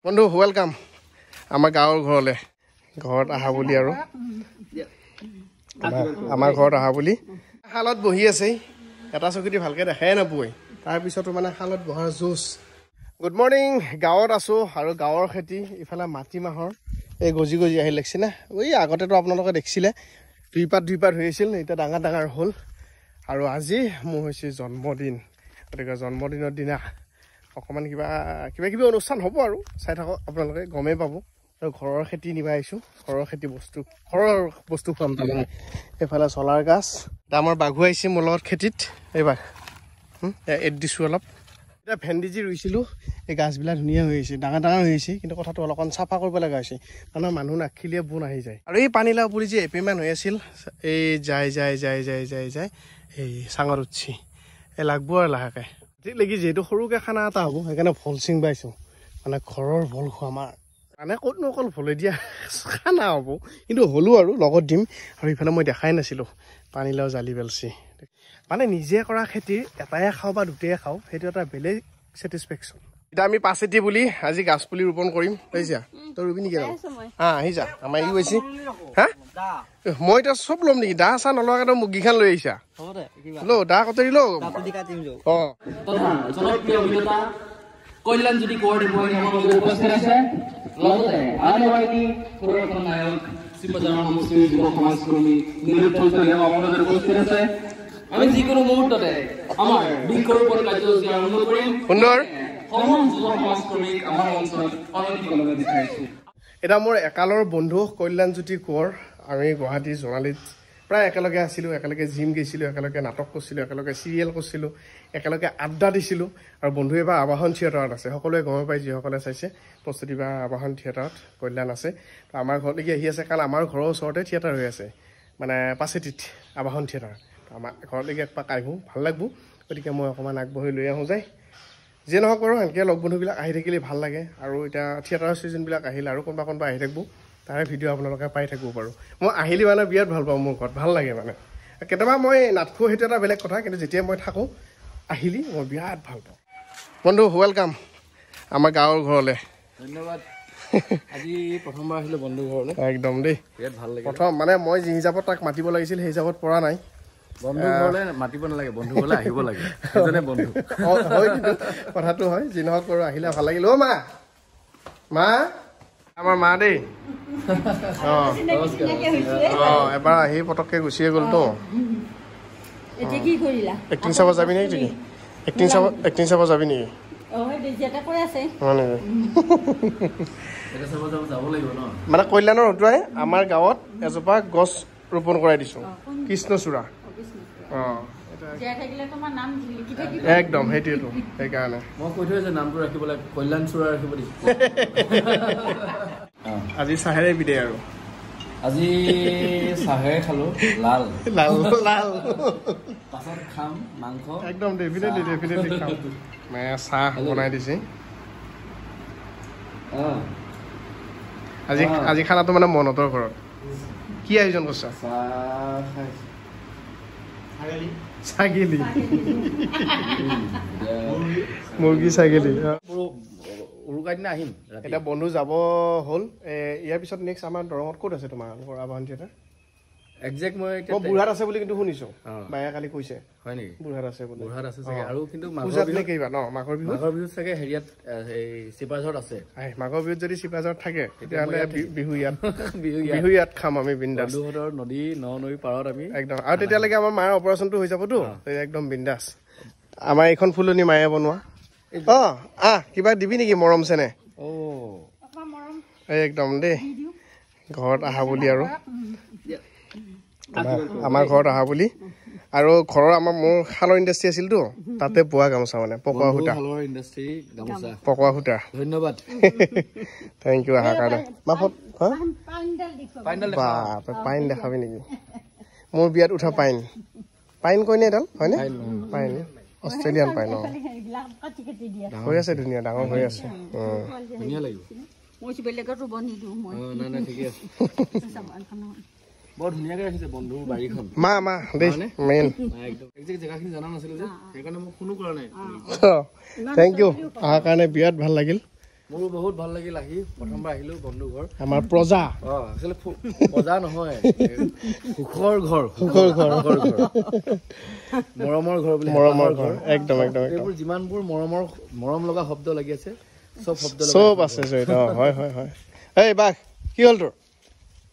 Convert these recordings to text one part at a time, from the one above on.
বন্ধু ওয়েলকাম আমাৰ গাঁৱৰ ঘৰলে ঘৰত আহা বুলি আৰু আমাৰ ঘৰত আহা বুলি হালত বহি আছে এটা চকুটি ভালকে দেখাই নাপয় তাৰ পিছতো মানে হালত বহাৰ জুচ গুড মৰ্নিং গাঁৱত আছো আৰু গাঁৱৰ খেতি ইফালে মাটি মাহৰ এই গজি গজি আহি লাগছে না ওই আগতেতো আপোনালোকে দেখিছিলে দুই পাত হৈ আছিল এতিয়া ডাঙৰ ডাঙৰ হ'ল আৰু আজি মোৰ হৈছে জন্মদিন গতিকে জন্মদিনৰ দিনা অকমান কিবা অনুষ্ঠান হ'ব আৰু চাই থাকক আপোনালোকে গমেই পাব আৰু ঘৰৰ খেতি নিবা আহিছোঁ ঘৰৰ খেতি বস্তু খুৱাম তাৰমানে এইফালে চলাৰ গাছ আমাৰ বাঘু আহিছে মোৰ লগত খেতিত এইবাৰ এড দিছোঁ অলপ এতিয়া ভেন্দি যি ৰুইছিলোঁ এই গাছবিলাক ধুনীয়া হৈ আহিছে ডাঙৰ হৈ আহিছে কিন্তু কথাটো অলপমান চাফা কৰিব লগা হৈছে কাৰণ মানুহ নাখিলিয়ে বোন আহি যায় আৰু এই পানীলাও পুলি যে এপেমান হৈ আছিল এই যায় এই চাঙত উঠছি এই লাগব আৰু লাহেকে লাগি যিহেতু সৰুকৈ খানা এটা হ'ব সেইকাৰণে ভল চিং পাইছোঁ মানে ঘৰৰ ভল খোৱা আমাৰ মানে ক'তনো অকল ভলে দিয়া খানা হ'ব কিন্তু হ'লো আৰু লগত দিম আৰু ইফালে মই দেখাই নাছিলোঁ পানীলাও জালি পেলছি মানে নিজে কৰা খেতি এটাই খাওঁ বা দুটাই খাওঁ সেইটো এটা বেলেগ ছেটিছফেকশ্যন এতিয়া আমি পাচেতি বুলি আজি গাছ পুলি ৰোপণ কৰিম বুজিছা তই ৰুবি নেকি আহি যা আমাৰ ই গৈছে হা মই এতিয়া চব ল'ম নেকি দা চা নলোৱা কাৰণে মুগীখান লৈ আহিছা ল দা কটাৰি ল কল্যাণজ্যোতি কোঁৱৰ ডিপোৰ উপস্থিত আছে লগতে আনবাইনী সুৰক্ষণ নায়ক শিৱজানৰ মুছলিম যুৱ সমাজকৰ্মী নিৰুৎপল আপোনালোকৰ উপস্থিত আছে আমি যিকোনো মুহূৰ্ততে আমাৰ বৃক্ষৰোপণ কাৰ্যসূচী আৰম্ভ কৰিম সুন্দৰ সমগ্ৰ যুৱ সমাজকৰ্মীক আমাৰ অঞ্চলত অনতি কৰিব বিচাৰিছোঁ এটা মোৰ একালৰ বন্ধু কল্যাণজ্যোতি কোঁৱৰ আমি গুৱাহাটী জোনালীত প্ৰায় একেলগে আছিলোঁ একেলগে জিম গৈছিলোঁ একেলগে নাটক কৰিছিলোঁ একেলগে চিৰিয়েল কৰিছিলোঁ একেলগে আড্ডা দিছিলোঁ আৰু বন্ধু এবাৰ আৱাহন থিয়েটাৰত আছে সকলোৱে গম পায় যিসকলে চাইছে প্ৰস্তুতি বা আৱাহন থিয়েটাৰত কল্যাণ আছে তো আমাৰ ঘৰলৈকে আহি আছে কাৰণ আমাৰ ঘৰৰ ওচৰতে থিয়েটাৰ হৈ আছে মানে পাচেতিত আৱাহন থিয়েটাৰ আমাৰ ঘৰলৈকে একপাক আহিব ভাল লাগব গতিকে মই অকণমান আগবঢ়ি লৈ আহোঁ যায় যিয়ে নহওক বাৰু সেনেকৈ লগ বন্ধুবিলাক আহি থাকিলে ভাল লাগে আৰু এতিয়া থিয়েটাৰৰ ছিজনবিলাক আহিলে আৰু কোনোবা আহি থাকিব তাৰে ভিডিঅ' আপোনালোকে পাই থাকিব পাৰোঁ মই আহিলে মানে বিৰাট ভাল পাওঁ মোৰ ঘৰত ভাল লাগে মানে কেতিয়াবা মই নাটকো সেইটো এটা বেলেগ কথা কিন্তু যেতিয়া মই থাকোঁ আহিলি মই বিৰাট ভাল পাওঁ বন্ধু ৱেলকাম আমাৰ গাঁৱৰ ঘৰলৈ ধন্যবাদ আজি প্ৰথমবাৰ আহিলোঁ বন্ধু ঘৰলৈ একদম দেই বিৰাট ভাল লাগে প্ৰথম মানে মই যি হিচাপত তাক মাতিব লাগিছিল সেই হিচাপত পৰা নাই বন্ধু ঘৰলৈ মাতিব নালাগে বন্ধু ঘৰলৈ আহিব লাগে সেইজনে বন্ধু হয় কিন্তু কথাটো হয় যি নহওক বাৰু আহিলে ভাল লাগিল অ' মা আমাৰ মা দেই এবাৰ আহি পটককৈ গুচিয়ে গ'লতো এক্টিং চাব যাবি নেকি এক্টিং চাব যাবি নেকি মানে কল্যাণৰ হতুৱাই আমাৰ গাঁৱত এজোপা গছ ৰোপণ কৰাই দিছোঁ কৃষ্ণচূড়া একদম সেইটোৱেতো সেইকাৰণে মই কৈ থৈছোঁ নামটো ৰাখিব লাগে কল্যাণচূড়া ৰাখিব দিছোঁ আজি চাহেৰে বিদায় আৰু আজি চাহেৰে খালোঁ লাল পাছত খাম মাংস একদম ডেফিনেটলি খাম চাহ বনাই দিছে আজি খানাটো মানে মনতৰ ঘৰত কি আয়োজন কৰিছা ছাগলী মুৰ্গী ছাগলী উৰুকাৰ দিনা আহিম এতিয়া বন্ধু যাব হ'ল ইয়াৰ পিছত নেক্সট আমাৰ দৰঙত ক'ত আছে তোমালোকৰ আৱাহন থিয়েটাৰ একজেক্ট মই বুঢ়াত আছে বুলি কিন্তু শুনিছোঁ বায়ে কালি কৈছে হয় নেকি বুঢ়াত আছে বুলি বুঢ়াত আছে চাগে আৰু কিন্তু মাঘৰ বিহুত চাগে হেৰিয়াত চিপাঝাৰত আছে মাঘৰ বিহুত যদি চিপাঝাৰত থাকে তেতিয়াহ'লে বিহু ইয়াত খাম আমি বিন্দাছ বন্ধুহঁতৰ নদী নৈ পাৰত আমি একদম আৰু তেতিয়ালৈকে আমাৰ মাৰ অপাৰেশ্যনটো হৈ যাবতো একদম বিন্দাছ আমাৰ এইখন ফুলনি মায়ে বনোৱা কিবা দিবি নেকি মৰম চেনে একদম দেই ঘৰত আহা বুলি আৰু আমাৰ ঘৰত আহা বুলি আৰু ঘৰৰ আমাৰ মোৰ শালৰ ইণ্ডাষ্ট্ৰি আছিলতো তাতে বোৱা গামোচা মানে পকোৱা সূতা ধন্যবাদ থেংক ইউ অহাৰ কাৰণে পাইন দেখাবি নেকি মোৰ বিয়াত উঠা পাইন কয়নে এডাল হয়নে পাইন অষ্ট্ৰেলিয়ান পাইন হৈ আছে ধুনীয়া ডাঙৰ হৈ আছে বৰ ধুনীয়াকে ৰাখিছে বন্ধু বাৰীখন মা দেই মেইন জেগাখিনি জানা নাছিলো যে সেইকাৰণে মই ফোনো কৰা নাই থেংক ইউ অহাৰ কাৰণে বিৰাট ভাল লাগিল মোৰ বহুত ভাল লাগিল আহি প্ৰথমবাৰ আহিলো বন্ধু ঘৰ আমাৰ প্ৰজা একচুৱেলি প্ৰজা নহয় সুখৰ ঘৰ মৰমৰ ঘৰ বুলি মৰমৰ ঘৰ একদম একদম এইবোৰ যিমানবোৰ মৰম লগা শব্দ লাগি আছে চব আছে জড়িত হয় হয় হয় এই বাঘ কি হ'ল তোৰ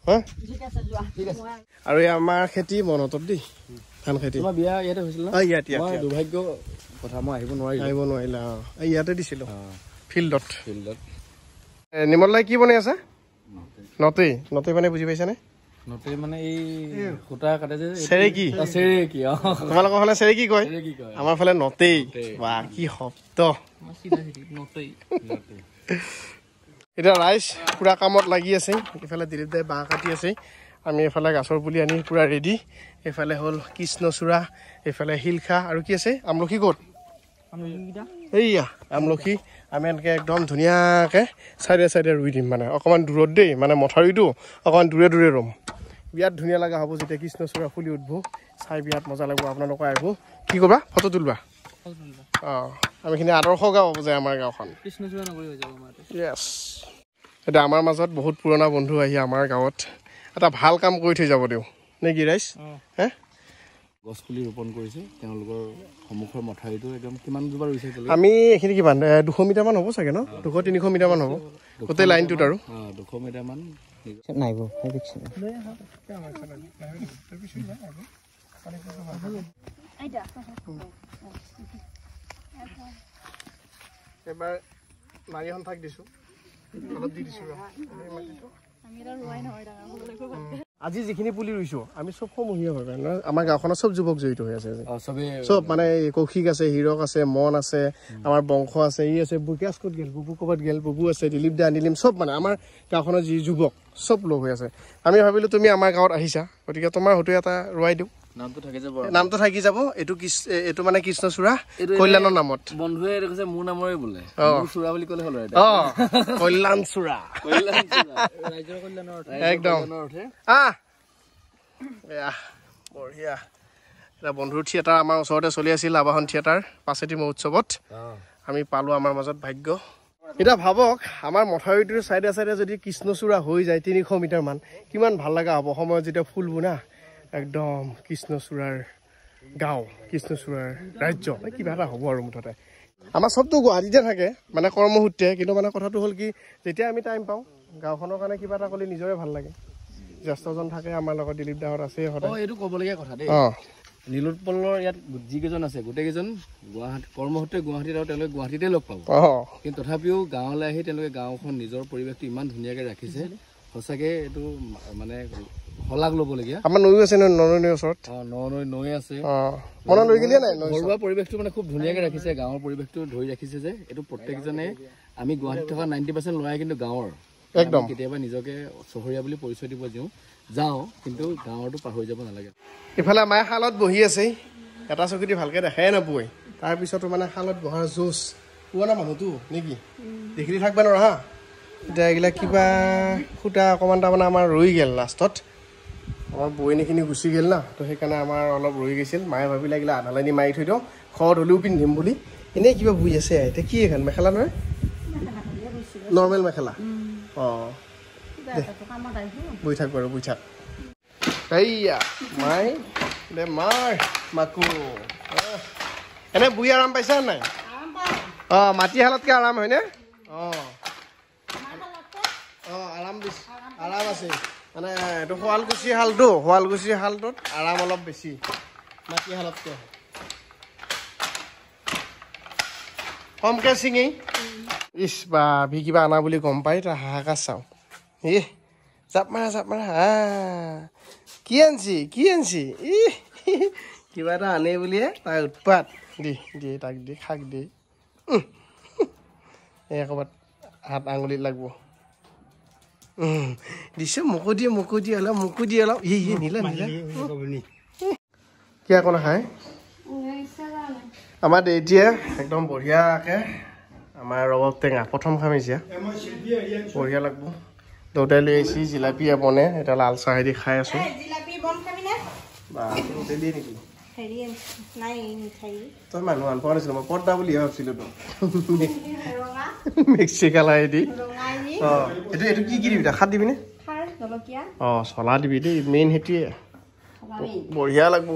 হা আৰু আমাৰ খেতি মনতত দেই ধান খেতি তোমাৰ বিয়া ইয়াতে হৈছিল না মই দুৰ্ভাগ্য কথা মই আহিব নোৱাৰিলা ইয়াতে দিছিলো ফিল্ডত নিমলাই কি বনাই আছে নতেই মানে বুজি পাইছানে নতে মানে এই খুটা কাটে যে চেৰেকি তোমালোকৰ ফালে চেৰেকি কয় আমাৰ ফালে নতেই বা কি শব্দ এতিয়া ৰাইজ পুৰা কামত লাগি আছে ইফালে দিলীপ দাই বাঁহ কাটি আছে আমি এফালে গাছৰ পুলি আনি পুৰা ৰেডি এফালে হ'ল কৃষ্ণচূড়া এফালে শিলখা আৰু কি আছে আমলখি ক'ত এইয়া আমলখি আমি এনেকৈ একদম ধুনীয়াকৈ চাইডে ৰুই দিম মানে অকণমান দূৰত দেই মানে মথাউৰিটো অকণমান দূৰে ৰুম বিয়াত ধুনীয়া লগা হ'ব যেতিয়া কৃষ্ণচূড়া ফুলি উঠব চাই বিয়াত মজা লাগিব আপোনালোকে আহিব কি কৰিবা ফটো তুলিবা আমিখিনি আদৰ্শ গাঁও হ'ব যায় আমাৰ গাঁওখন য়েছ এতিয়া আমাৰ মাজত বহুত পুৰণা বন্ধু আহি আমাৰ গাঁৱত এটা ভাল কাম কৰি থৈ যাব দিওঁ নে কি ৰাইজ হে গছ পুলি ৰোপণ কৰিছে তেওঁলোকৰ সন্মুখৰ মথাউৰিটো একদম কিমান জোপা ৰুইছে আমি এইখিনি কিমান 200 মিটাৰমান হ'ব চাগে ন 200-300 মিটাৰমান হ'ব গোটেই লাইনটোত আৰু 200 মিটাৰমান নাইব এবাৰ নাৰী সন্থাক দিছোঁ অলপ দি দিছোঁ আজি যিখিনি পুলি ৰুইছো আমি চব সমূহীয়া হয় আমাৰ গাঁওখনত চব যুৱক জড়িত হৈ আছে চব মানে কৌশিক আছে হীৰক আছে মন আছে আমাৰ বংশ আছে ই আছে বুকেশ ক'ত গেল বুবু ক'ৰবাত গেল বুবু আছে দিলীপ দা নীলিম চব মানে আমাৰ গাঁওখনৰ যি যুৱক চব লগ হৈ আছে আমি ভাবিলো তুমি আমাৰ গাঁৱত আহিছা গতিকে তোমাৰ হয়তো এটা ৰুৱাই দিওঁ নামটো থাকি যাব এইটো মানে কৃষ্ণচূড়া কল্যাণৰ নামত বন্ধুৱে কৈছে মোৰ নামৰে বোলে চূড়া বুলি ক'লে হ'ল কল্যাণ চূড়া একদম বঢ়িয়া এটা বন্ধুৰ থিয়েটাৰ আমাৰ ওচৰতে চলি আছিল আবাহন থিয়েটাৰ পাছেতি মহোৎসৱত আমি পালো আমাৰ মাজত ভাগ্য এতিয়া ভাবক আমাৰ মথাউৰিটোৰ চাইডে যদি কৃষ্ণচূড়া হৈ যায় 300 মিটাৰমান কিমান ভাল লগা হ'ব সময়ত যেতিয়া ফুলবোৰ না একদম কৃষ্ণচূড়াৰ গাঁও কৃষ্ণচূড়াৰ ৰাজ্য কিবা এটা হ'ব আৰু মুঠতে আমাৰ চবটো গুৱাহাটীতে থাকে মানে কৰ্মসূত্ৰে কিন্তু মানে কথাটো হ'ল কি যেতিয়া আমি টাইম পাওঁ গাঁওখনৰ কাৰণে কিবা এটা কৰিলে নিজৰে ভাল লাগে জ্যেষ্ঠজন থাকে আমাৰ লগত দিলীপ দাহঁত আছে এইটো ক'বলগীয়া কথা দেই নীলোৎপলৰ ইয়াত যিকেইজন আছে গোটেইকেইজন গুৱাহাটী কৰ্মসূত্ৰে গুৱাহাটীত আৰু তেওঁলোকে গুৱাহাটীতে লগ পাব কিন্তু তথাপিও গাঁৱলৈ আহি তেওঁলোকে গাঁওখন নিজৰ পৰিৱেশটো ইমান ধুনীয়াকৈ ৰাখিছে সঁচাকৈ এইটো মানে শলাগ ল'বলগীয়া আমাৰ নৈ আছে নৈৰ ওচৰত নৈ আছে লৈ গেলিয়ে নাই ঘৰুৱা পৰিৱেশটো মানে খুব ধুনীয়াকৈ ৰাখিছে গাঁৱৰ পৰিৱেশটো ধৰি ৰাখিছে যে এইটো প্ৰত্যেকজনে আমি গুৱাহাটীত থকা 90% ল'ৰাই কিন্তু গাঁৱৰ একদম কেতিয়াবা নিজকে চহৰীয়া বুলি পৰিচয় দিব যাওঁ কিন্তু গাঁৱৰটো পাহৰি যাব নালাগে ইফালে মায়ে শালত বহি আছে এটা চকুটি ভালকৈ দেখাই নাপায় তাৰপিছতো মানে শালত বহাৰ জোচ পুৰণা মানুহটো নেকি দেখিলি থাকবা নোৱাৰা হা এতিয়া এইবিলাক কিবা সূতা অকণমান তাৰমানে আমাৰ ৰৈ গ'ল লাষ্টত আমাৰ বৈনীখিনি গুচি গ'ল না তো সেইকাৰণে আমাৰ অলপ ৰৈ গৈছিল মায়ে ভাবি লাগিলে আধা লাইনি মাৰি থৈ দিওঁ ঘৰত হ'লেও পিন্ধিম বুলি এনেই কিবা বৈ আছে এতিয়া কি এখন মেখেলা নহয় নৰ্মেল মেখেলা বৈ থাক বাৰু বৈ থাক এইয়া মাই দে মাৰ মাকো এনে বৈ আৰাম পাইছা নাই মাটিশালতকৈ আৰাম হয়নে আৰাম আছে মানে এইটো শুৱালকুছি শালটোত আৰাম অলপ বেছি মাটিশালতকৈ কমকৈ ছিঙি ইছ বা ভি কিবা আনা বুলি গম পাই তাৰ হাহাকাৰ চাওঁ জাপ মাৰা কি আনছি ই কিবা এটা আনে বুলিয়ে তাৰ উৎপাত দি তাক দি খাক দি এই ক'ৰবাত হাত আঙুলিত লাগব দিছে মোকো দিয়ে অলপ নীলা কি আকৌ নাখায় আমাৰ দেউতীয়ে একদম বঢ়িয়াকৈ আমাৰ ৰবাব টেঙা প্ৰথম খাম এতিয়া বঢ়িয়া লাগব দেউতাই লৈ আহিছি জিলাপি বনে এতিয়া লাল চাহেদি খাই আছো নেকি হেৰি নাই মিঠাই তই মানুহ আন পোৱা নাছিলো মই পৰ্দা বুলিহে ভাবছিলো তো ৰঙা মিক্সি কালাৰেদি ৰঙাই দি এইটো এইটো কি দিবি খাৰ দিবিনে খাৰ জলকীয়া চলা দিবি দেই মেইন সেইটোৱে চলাবি বঢ়িয়া লাগব